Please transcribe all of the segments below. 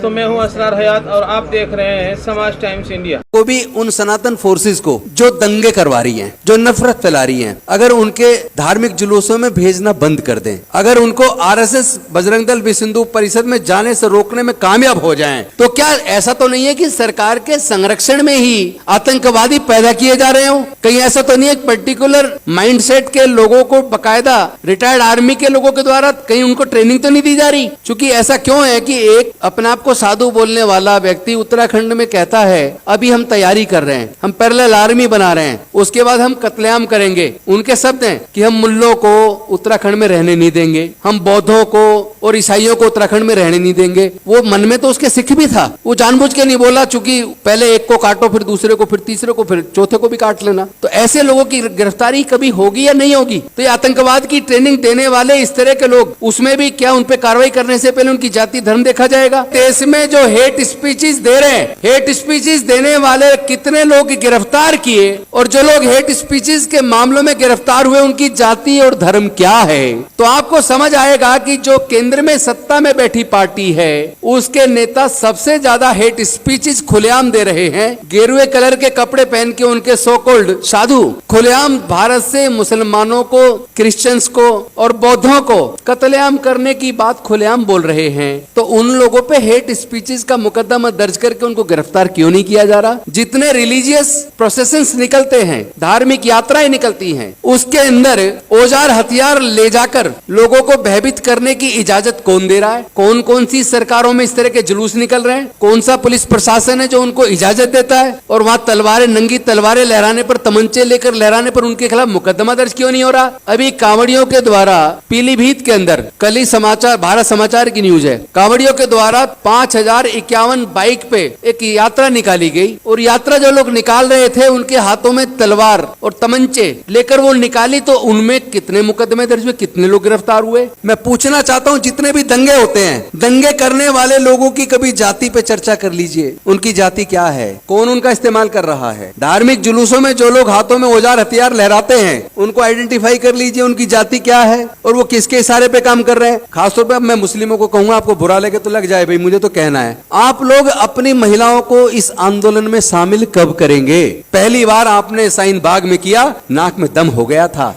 दोस्तों, मैं हूं असरार हयात और आप देख रहे हैं समाज टाइम्स इंडिया। को भी उन सनातन फोर्सेस को जो दंगे करवा रही हैं, जो नफरत फैला रही हैं, अगर उनके धार्मिक जुलूसों में भेजना बंद कर दें, अगर उनको आरएसएस, बजरंग दल, विश्व हिंदू परिषद में जाने से रोकने में कामयाब हो जाएं, तो क्या ऐसा तो नहीं है कि सरकार के संरक्षण में ही आतंकवादी पैदा किए जा रहे हो? कहीं ऐसा तो नहीं है पर्टिकुलर माइंडसेट के लोगों को बकायदा रिटायर्ड आर्मी के लोगों के द्वारा कहीं उनको ट्रेनिंग तो नहीं दी जा रही? क्योंकि ऐसा क्यों है कि एक अपने आप को साधु बोलने वाला व्यक्ति उत्तराखंड में कहता है अभी हम तैयारी कर रहे हैं, हम पैरेलल आर्मी बना रहे हैं, उसके बाद हम कत्लेआम करेंगे। उनके शब्द हैं कि हम मुल्लों को उत्तराखंड में रहने नहीं देंगे, हम बौद्धों को और ईसाइयों को उत्तराखंड में रहने नहीं देंगे। वो मन में तो उसके सिख भी था, वो जानबूझ के नहीं बोला, चूंकि पहले एक को काटो, फिर दूसरे को, फिर तीसरे को, फिर चौथे को भी काट लेना। तो ऐसे लोगों की गिरफ्तारी कभी होगी या नहीं होगी? तो ये आतंकवाद की ट्रेनिंग देने वाले इस तरह के लोग, उसमें भी क्या उन पे कार्रवाई करने से पहले उनकी जाति धर्म देखा जाएगा? देश में जो हेट स्पीचेस दे रहे हैं, हेट स्पीचेस देने वाले कितने लोग गिरफ्तार किए, और जो लोग हेट स्पीचेस के मामलों में गिरफ्तार हुए उनकी जाति और धर्म क्या है? तो आपको समझ आएगा कि जो केंद्र में सत्ता में बैठी पार्टी है उसके नेता सबसे ज्यादा हेट स्पीचेस खुलेआम दे रहे हैं। गेरुए कलर के कपड़े पहन के उनके सो कॉल्ड साधु खुलेआम भारत से मुसलमानों को, क्रिश्चियंस को और बौद्धों को कत्लेआम करने की बात खुलेआम बोल रहे हैं। तो उन लोगों पे हेट स्पीचेस का मुकदमा दर्ज करके उनको गिरफ्तार क्यों नहीं किया जा रहा? जितने रिलीजियस प्रोसेशंस निकलते हैं, धार्मिक यात्राएं निकलती हैं, उसके अंदर औजार हथियार ले जाकर लोगों को भयभीत करने की इजाजत कौन दे रहा है? कौन कौन सी सरकारों में इस तरह के जुलूस निकल रहे हैं? कौन सा पुलिस प्रशासन है जो उनको इजाजत देता है? और वहां तलवारें, नंगी तलवारें लहराने पर, तमंचे लेकर लहराने पर उनके खिलाफ मुकदमा दर्ज क्यों नहीं हो रहा? अभी कांवड़ियों के द्वारा पीलीभीत के अंदर, कल ही समाचार, भारत समाचार की न्यूज है, कांवड़ियों के द्वारा 5051 बाइक पे एक यात्रा निकाली गई, और यात्रा जो लोग निकाल रहे थे उनके हाथों में तलवार और तमंचे लेकर वो निकाली, तो उनमें कितने मुकदमे दर्ज हुए, कितने लोग गिरफ्तार हुए? मैं पूछना चाहता हूं, जितने भी दंगे होते हैं, दंगे करने वाले लोगों की कभी जाति पे चर्चा कर लीजिए। उनकी जाति क्या है? कौन उनका इस्तेमाल कर रहा है? धार्मिक जुलूसों में जो लोग हाथों में औजार हथियार लहराते हैं उनको आइडेंटिफाई कर लीजिए, उनकी जाति क्या है और वो किसके इशारे पे काम कर रहे हैं। खासतौर पे मैं मुस्लिमों को कहूंगा, आपको बुरा लगे तो लग जाए भाई, मुझे तो कहना है, आप लोग अपनी महिलाओं को इस आंदोलन में शामिल कब करेंगे? पहली बार आपने शाहीन बाग में किया, नाक में दम हो गया था।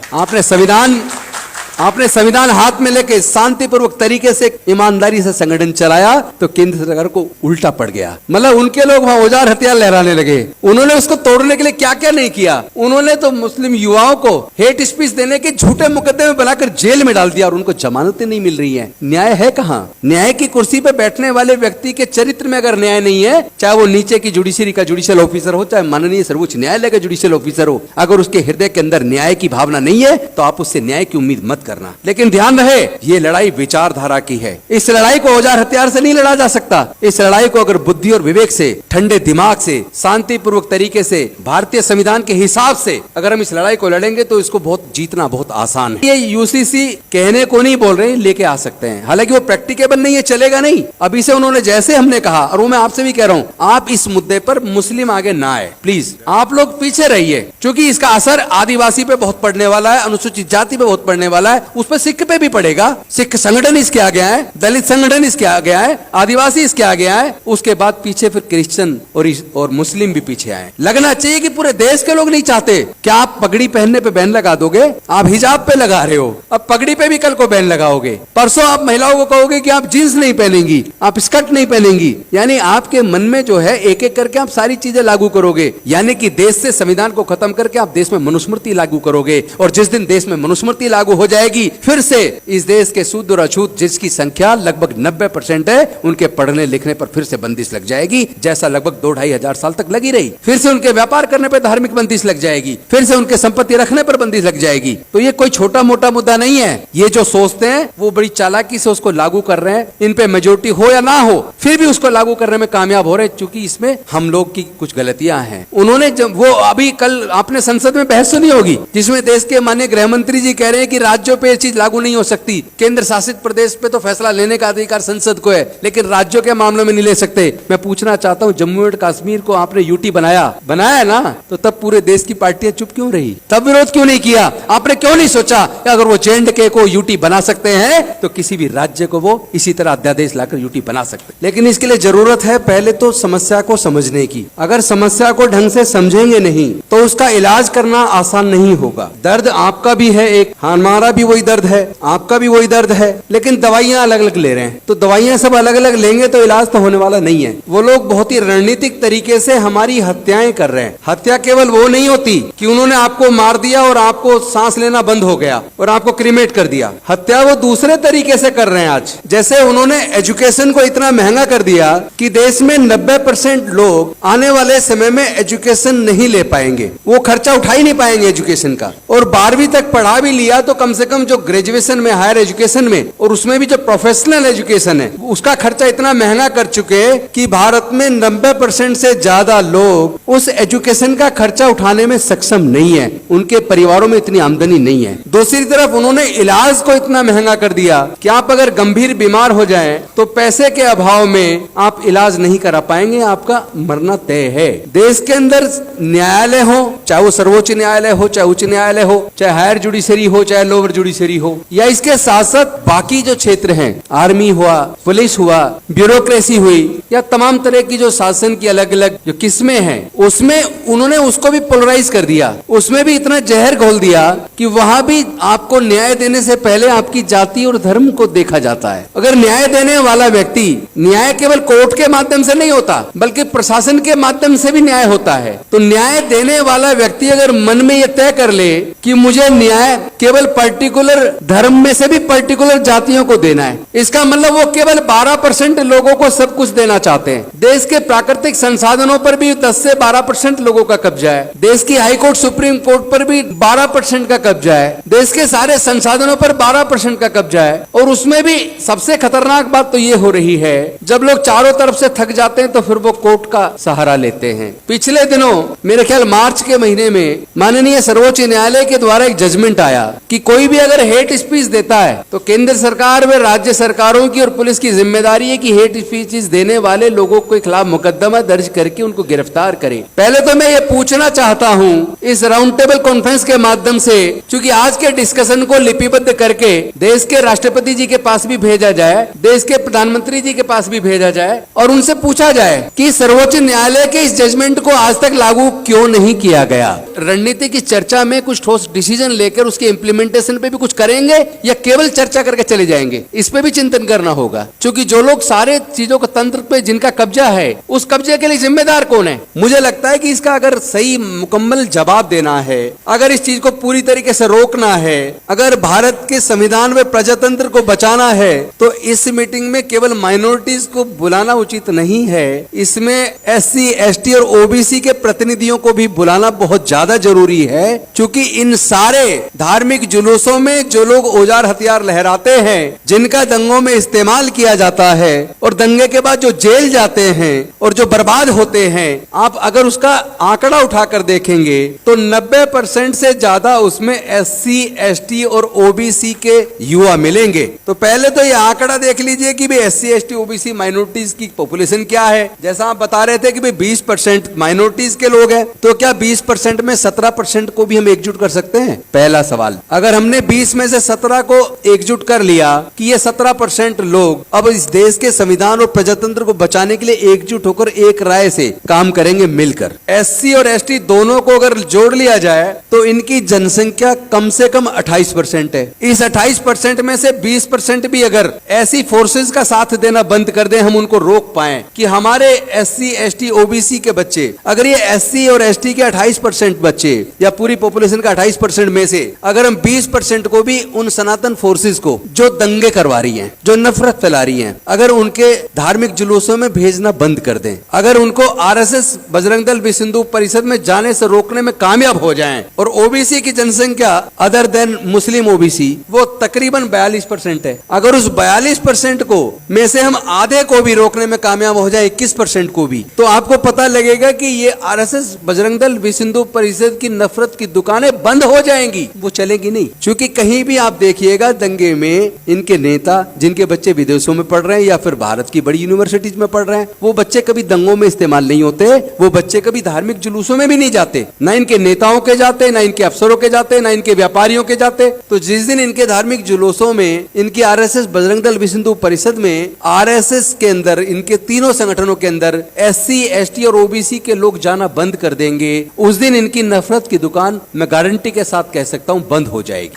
आपने संविधान हाथ में लेके शांतिपूर्वक तरीके से, ईमानदारी से संगठन चलाया, तो केंद्र सरकार को उल्टा पड़ गया। मतलब उनके लोग वहां औजार हथियार लहराने लगे। उन्होंने उसको तोड़ने के लिए क्या क्या नहीं किया। उन्होंने तो मुस्लिम युवाओं को हेट स्पीच देने के झूठे मुकदमे बनाकर जेल में डाल दिया, और उनको जमानतें नहीं मिल रही है। न्याय है कहां? न्याय की कुर्सी पे बैठने वाले व्यक्ति के चरित्र में अगर न्याय नहीं है, चाहे वो नीचे की जुडिशरी का जुडिशियल ऑफिसर हो, चाहे माननीय सर्वोच्च न्यायालय का जुडिशियल ऑफिसर हो, अगर उसके हृदय के अंदर न्याय की भावना नहीं है तो आप उससे न्याय की उम्मीद मत करना। लेकिन ध्यान रहे, ये लड़ाई विचारधारा की है। इस लड़ाई को औजार हथियार से नहीं लड़ा जा सकता। इस लड़ाई को अगर बुद्धि और विवेक से, ठंडे दिमाग से, शांतिपूर्वक तरीके से, भारतीय संविधान के हिसाब से अगर हम इस लड़ाई को लड़ेंगे तो इसको जीतना बहुत आसान है। ये यूसीसी कहने को नहीं बोल रहे, लेके आ सकते हैं, हालांकि वो प्रैक्टिकेबल नहीं है, चलेगा नहीं। अभी से उन्होंने जैसे हमने कहा, और वो मैं आपसे भी कह रहा हूं, आप इस मुद्दे पर मुस्लिम आगे ना आए, प्लीज आप लोग पीछे रहिए, क्योंकि इसका असर आदिवासी पे बहुत पड़ने वाला है, अनुसूचित जाति पे बहुत पड़ने वाला है, उस पर सिख पे भी पड़ेगा। सिख संगठन इसके आ गया है, दलित संगठन इसके आ गया है, आदिवासी इसके आ गया है, उसके बाद पीछे फिर क्रिश्चियन और मुस्लिम भी पीछे आए। लगना चाहिए कि पूरे देश के लोग नहीं चाहते। क्या आप पगड़ी पहनने पे बैन लगा दोगे? आप हिजाब पे लगा रहे हो, अब पगड़ी पे भी कल को बैन लगाओगे। परसों आप महिलाओं को कहोगे कि आप जींस नहीं पहनेंगी, आप स्कर्ट नहीं पहनेंगी। यानी आपके मन में जो है एक एक करके आप सारी चीजें लागू करोगे, यानी कि देश से संविधान को खत्म करके आप देश में मनुस्मृति लागू करोगे। और जिस दिन देश में मनुस्मृति लागू हो जाएगी, फिर से इस देश के शुद्ध और अछूत जिसकी संख्या लगभग 90% है, उनके पढ़ने लिखने पर फिर से बंदिश लग जाएगी, जैसा लगभग 2-2.5 हजार साल तक लगी रही। फिर से उनके व्यापार करने पर धार्मिक बंदिश लग जाएगी, फिर से उनके संपत्ति रखने पर बंदिश लग जाएगी। तो ये कोई छोटा मोटा मुद्दा नहीं है। ये जो सोचते हैं वो बड़ी चालाकी से उसको लागू कर रहे हैं। इन पे मेजोरिटी हो या ना हो, फिर भी उसको लागू करने में कामयाब हो रहे हैं, क्योंकि इसमें हम लोग की कुछ गलतियां हैं। उन्होंने जब वो अभी कल आपने संसद में बहस सुनी होगी, जिसमें देश के माननीय गृह मंत्री जी कह रहे हैं कि राज्यों राज्यों पे ये चीज लागू नहीं हो सकती। केंद्र शासित प्रदेश पे तो फैसला लेने का अधिकार संसद को है, लेकिन राज्यों के मामलों में नहीं ले सकते। मैं पूछना चाहता हूँ, जम्मू एंड कश्मीर को आपने यूटी बनाया ना, तो तब पूरे देश की पार्टियां चुप क्यों रही? तब विरोध क्यों नहीं किया? आपने क्यों नहीं सोचा कि अगर वो J&K को यूटी बना सकते हैं तो किसी भी राज्य को वो इसी तरह अध्यादेश लाकर यूटी बना सकते? लेकिन इसके लिए जरूरत है पहले तो समस्या को समझने की। अगर समस्या को ढंग से समझेंगे नहीं तो उसका इलाज करना आसान नहीं होगा। दर्द आपका भी है एक, हमारा भी वही दर्द है, आपका भी वही दर्द है, लेकिन दवाइयां अलग अलग ले रहे हैं। तो दवाइयां सब अलग अलग लेंगे तो इलाज तो होने वाला नहीं है। वो लोग बहुत ही रणनीतिक तरीके से हमारी हत्याएं कर रहे हैं। हत्या केवल वो नहीं होती कि उन्होंने आपको मार दिया और आपको सांस लेना बंद हो गया और आपको क्रीमेट कर दिया। हत्या वो दूसरे तरीके से कर रहे हैं आज। जैसे उन्होंने एजुकेशन को इतना महंगा कर दिया कि देश में 90% लोग आने वाले समय में एजुकेशन नहीं ले पाएंगे, वो खर्चा उठा ही नहीं पाएंगे एजुकेशन का। और 12वीं तक पढ़ा भी लिया तो कम से कम जो ग्रेजुएशन में, हायर एजुकेशन में, और उसमें भी जो प्रोफेशनल एजुकेशन है, उसका खर्चा इतना महंगा कर चुके कि भारत में 90% से ज्यादा लोग उस एजुकेशन का खर्चा उठाने में सक्षम नहीं है। उनके परिवारों में इतनी आमदनी नहीं है। दूसरी तरफ उन्होंने इलाज को इतना महंगा कर दिया कि आप अगर गंभीर बीमार हो जाएं तो पैसे के अभाव में आप इलाज नहीं करा पाएंगे, आपका मरना तय है। देश के अंदर न्यायालय हो, चाहे वो सर्वोच्च न्यायालय हो, चाहे उच्च न्यायालय हो, चाहे हायर जुडिशरी हो, चाहे लोअर जुडिशरी हो, या इसके साथ साथ बाकी जो क्षेत्र हैं, आर्मी हुआ, पुलिस हुआ, ब्यूरोक्रेसी हुई, या तमाम तरह की जो शासन की अलग अलग जो किस्में हैं, उसमें उन्होंने उसको भी पोलराइज कर दिया। उसमें भी इतना जहर घोल दिया कि वहां भी आपको न्याय देने से पहले आपकी जाति और धर्म को देखा जाता है। अगर न्याय देने वाला व्यक्ति, न्याय केवल कोर्ट के माध्यम से नहीं होता बल्कि प्रशासन के माध्यम से भी न्याय होता है, तो न्याय देने वाला व्यक्ति अगर मन में यह तय कर ले कि मुझे न्याय केवल पर्टिकुलर धर्म में से भी पर्टिकुलर जातियों को देना है, इसका मतलब वो केवल 12% लोगों को सब कुछ देना चाहते हैं। देश के प्राकृतिक संसाधनों पर भी 10 से 12% लोगों का कब्जा है। देश की हाईकोर्ट, सुप्रीम कोर्ट पर भी 12% का कब्जा है। देश के सारे संसाधनों पर 12% का कब्जा है। और उसमें भी सबसे खतरनाक बात तो ये हो रही है, जब लोग चारों तरफ से थक जाते हैं तो फिर वो कोर्ट का सहारा लेते हैं। पिछले दिनों मेरे ख्याल मार्च के महीने में माननीय सर्वोच्च न्यायालय के द्वारा एक जजमेंट आया कि कोई भी अगर हेट स्पीच देता है तो केंद्र सरकार व राज्य सरकारों की और पुलिस की जिम्मेदारी है कि हेट स्पीच देने वाले लोगों के खिलाफ मुकदमा दर्ज करके उनको गिरफ्तार करें। पहले तो मैं ये पूछना चाहता हूं इस राउंड टेबल कॉन्फ्रेंस के माध्यम से, क्योंकि आज के डिस्कशन को लिपिबद्ध करके देश के राष्ट्रपति जी के पास भी भेजा जाए, देश के प्रधानमंत्री जी के पास भी भेजा जाए और उनसे पूछा जाए कि सर्वोच्च न्यायालय के इस जजमेंट को आज तक लागू क्यों नहीं किया गया। रणनीति की चर्चा में कुछ ठोस डिसीजन लेकर उसके इंप्लीमेंटेशन पे भी कुछ करेंगे या केवल चर्चा करके चले जाएंगे, इस पे भी चिंतन करना होगा। क्योंकि जो लोग सारे चीजों को तंत्र पे जिनका कब्जा है, उस कब्जे के लिए जिम्मेदार कौन है? मुझे लगता है कि इसका अगर सही मुकम्मल जवाब देना है, अगर इस चीज को पूरी तरीके से रोकना है, अगर भारत के संविधान में प्रजातंत्र को बचाना है, तो इस मीटिंग में केवल माइनॉरिटीज को बुलाना उचित नहीं है। इसमें SC, ST और OBC के प्रतिनिधियों को भी बुलाना बहुत ज्यादा जरूरी है, क्योंकि इन सारे धार्मिक जुलूसों में जो लोग औजार हथियार लहराते हैं, जिनका दंगों में इस्तेमाल किया जाता है और दंगे के बाद जो जेल जाते हैं और जो बर्बाद होते हैं, आप अगर उसका आंकड़ा उठाकर देखेंगे तो 90% से ज्यादा उसमें SC, ST और OBC के युवा मिलेंगे। तो पहले तो ये आंकड़ा देख लीजिए कि भाई SC, ST, OBC माइनॉरिटीज की पॉपुलेशन क्या है। जैसा आप बता रहे थे कि भाई 20% माइनॉरिटीज के लोग हैं, तो क्या 20% में 17% को भी हम एकजुट कर सकते हैं? पहला सवाल। अगर हमने 20 में से 17 को एकजुट कर लिया कि ये 17% लोग अब इस देश के संविधान और प्रजातंत्र को बचाने के लिए एकजुट होकर एक राय से काम करेंगे मिलकर। SC और ST दोनों को अगर जोड़ लिया जाए तो इनकी जनसंख्या कम से कम 28% है। इस 28% में से 20% भी अगर ऐसी फोर्सेस का साथ देना बंद कर दें, हम उनको रोक पाए कि हमारे SC, ST, OBC के बच्चे, अगर ये SC और ST के 28% बच्चे या पूरी पॉपुलेशन का 28% में से अगर हम 20% को भी उन सनातन फोर्सेस को जो दंगे करवा रही हैं, जो नफरत फैला रही हैं, अगर उनके धार्मिक जुलूसों में भेजना बंद कर दें, अगर उनको RSS, बजरंग दल, विश्व हिंदू परिषद में जाने से रोकने में कामयाब हो जाएं, और OBC की जनसंख्या अदर देन मुस्लिम OBC वो तकरीबन 42% है, अगर उस 42% को में से हम आधे को भी रोकने में कामयाब हो जाए, 21% को भी, तो आपको पता लगेगा कि ये RSS, बजरंग दल, विश्व हिंदू परिषद की नफरत की दुकानें बंद हो जाएंगी, वो चलेगी नहीं। क्योंकि क्योंकि कहीं भी आप देखिएगा दंगे में इनके नेता जिनके बच्चे विदेशों में पढ़ रहे हैं या फिर भारत की बड़ी यूनिवर्सिटीज में पढ़ रहे हैं, वो बच्चे कभी दंगों में इस्तेमाल नहीं होते, वो बच्चे कभी धार्मिक जुलूसों में भी नहीं जाते, ना इनके नेताओं के जाते, ना इनके अफसरों के जाते, ना इनके व्यापारियों के जाते। तो जिस दिन इनके धार्मिक जुलूसों में, इनकी आरएसएस बजरंग दल विश्व हिंदू परिषद में, आरएसएस के अंदर, इनके तीनों संगठनों के अंदर एससी, एसटी और ओबीसी के लोग जाना बंद कर देंगे, उस दिन इनकी नफरत की दुकान मैं गारंटी के साथ कह सकता हूं बंद हो जाएगी।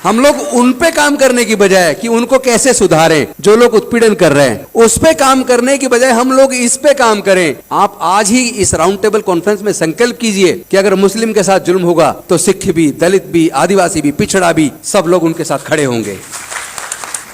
हम लोग उन पे काम करने की बजाय कि उनको कैसे सुधारें, जो लोग उत्पीड़न कर रहे हैं उस पे काम करने की बजाय हम लोग इस पे काम करें। आप आज ही इस राउंड टेबल कॉन्फ्रेंस में संकल्प कीजिए कि अगर मुस्लिम के साथ जुल्म होगा तो सिख भी, दलित भी, आदिवासी भी, पिछड़ा भी, सब लोग उनके साथ खड़े होंगे।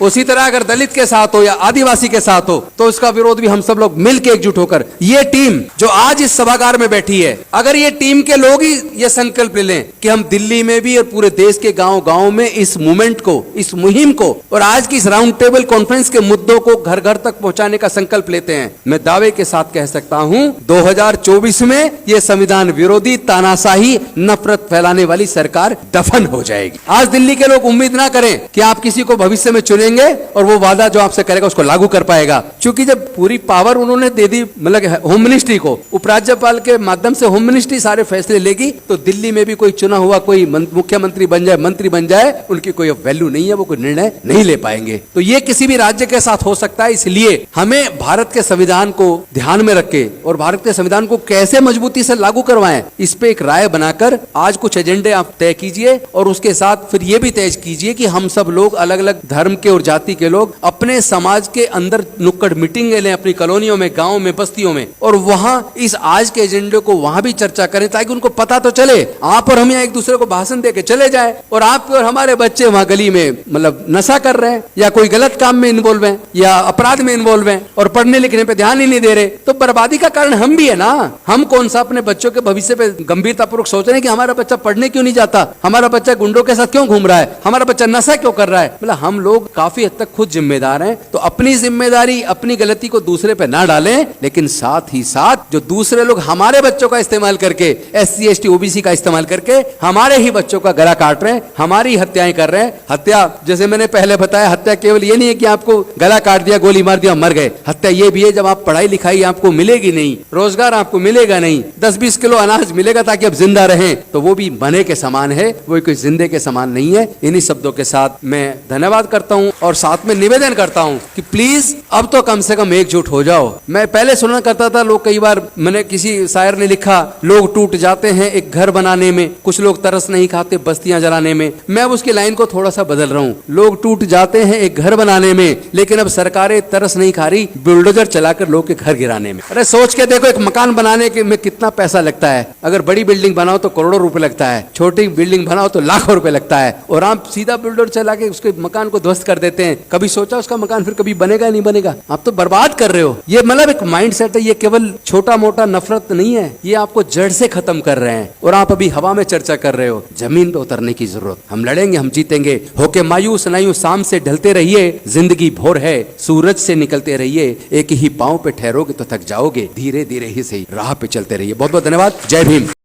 उसी तरह अगर दलित के साथ हो या आदिवासी के साथ हो तो उसका विरोध भी हम सब लोग मिलकर एकजुट होकर, ये टीम जो आज इस सभागार में बैठी है, अगर ये टीम के लोग ही ये संकल्प ले लें कि हम दिल्ली में भी और पूरे देश के गांव-गांव में इस मूवमेंट को, इस मुहिम को और आज की इस राउंड टेबल कॉन्फ्रेंस के मुद्दों को घर घर तक पहुंचाने का संकल्प लेते हैं, मैं दावे के साथ कह सकता हूं 2024 में ये संविधान विरोधी, तानाशाही, नफरत फैलाने वाली सरकार दफन हो जाएगी। आज दिल्ली के लोग उम्मीद ना करें कि आप किसी को भविष्य में चुनेंगे और वो वादा जो आपसे करेगा उसको लागू कर पाएगा, क्योंकि जब पूरी पावर उन्होंने दे दी मतलब होम मिनिस्ट्री को, उपराज्यपाल के माध्यम से होम मिनिस्ट्री सारे फैसले लेगी, तो दिल्ली में भी कोई चुना हुआ कोई मुख्यमंत्री बन जाए, मंत्री बन जाए, उनकी कोई वैल्यू नहीं है, वो कोई निर्णय नहीं ले पाएंगे। तो ये किसी भी राज्य के साथ हो सकता है, इसलिए हमें भारत के संविधान को ध्यान में रख के और भारत के संविधान को कैसे मजबूती से लागू करवाएं, इस पे एक राय बनाकर आज कुछ एजेंडे आप तय कीजिए और उसके साथ फिर ये भी तय कीजिए कि हम सब लोग अलग अलग धर्म के और जाति के लोग अपने समाज के अंदर नुक्कड़ मीटिंग ले, अपनी कॉलोनियों में, गांव में, बस्तियों में, और वहां इस आज के एजेंडे को वहां भी चर्चा करें, ताकि उनको पता तो चले। आप और हम यहाँ एक दूसरे को भाषण देके चले जाए और आप और हमारे बच्चे वहां गली में मतलब नशा कर रहे हैं या कोई गलत काम में इन्वॉल्व है या अपराध में इन्वॉल्व है और पढ़ने लिखने पे ध्यान ही नहीं दे रहे, तो बर्बादी का कारण हम भी है ना। हम कौन सा अपने बच्चों के भविष्य पे गंभीरतापूर्वक सोच रहे हैं कि हमारा बच्चा पढ़ने क्यों नहीं जाता, हमारा बच्चा गुंडों के साथ क्यों घूम रहा है, हमारा बच्चा नशा क्यों कर रहा है। मतलब हम लोग काफी हद तक खुद जिम्मेदार हैं, तो अपनी जिम्मेदारी, अपनी गलती को दूसरे पे ना डालें, लेकिन साथ ही साथ जो दूसरे लोग हमारे बच्चों का इस्तेमाल करके, एससी, एसटी, ओबीसी का इस्तेमाल करके हमारे ही बच्चों का गला काट रहे हैं, हमारी हत्याएं कर रहे हैं। हत्या, जैसे मैंने पहले बताया, हत्या केवल ये नहीं है कि आपको गला काट दिया, गोली मार दिया, मर गए। हत्या ये भी है जब आप पढ़ाई लिखाई आपको मिलेगी नहीं, रोजगार आपको मिलेगा नहीं, 10-20 किलो अनाज मिलेगा ताकि आप जिंदा रहें, तो वो भी मरे के समान है, वो कोई जिंदे के समान नहीं है। इन्हीं शब्दों के साथ मैं धन्यवाद करता हूं और साथ में निवेदन करता हूं कि प्लीज अब तो कम से कम एकजुट हो जाओ। मैं पहले सुना करता था, लोग कई बार, मैंने किसी शायर ने लिखा, लोग टूट जाते हैं एक घर बनाने में, कुछ लोग तरस नहीं खाते बस्तियां जलाने में। मैं अब उसकी लाइन को थोड़ा सा बदल रहा हूं, लोग टूट जाते हैं एक घर बनाने में, लेकिन अब सरकारें तरस नहीं खा रही बुलडोजर चलाकर लोग के घर गिराने में। अरे सोच के देखो, एक मकान बनाने के में कितना पैसा लगता है। अगर बड़ी बिल्डिंग बनाओ तो करोड़ों रुपए लगता है, छोटी बिल्डिंग बनाओ तो लाखों रुपए लगता है, और आप सीधा बुलडोजर चला के उसके मकान को ध्वस्त कर देते हैं। कभी सोचा उसका मकान फिर कभी बनेगा नहीं बनेगा? आप तो बर्बाद कर रहे हो। ये मतलब एक माइंड सेट है, ये केवल छोटा मोटा नफरत नहीं है, ये आपको जड़ से खत्म कर रहे हैं। और आप अभी हवा में चर्चा कर रहे हो, जमीन पे उतरने की जरूरत। हम लड़ेंगे, हम जीतेंगे। होके मायूस ना यूं शाम से ढलते रहिए, जिंदगी भोर है, सूरज से निकलते रहिए, एक ही पांव पे ठहरोगे तो थक जाओगे, धीरे धीरे ही सही राह पे चलते रहिए। बहुत बहुत धन्यवाद। जय भीम।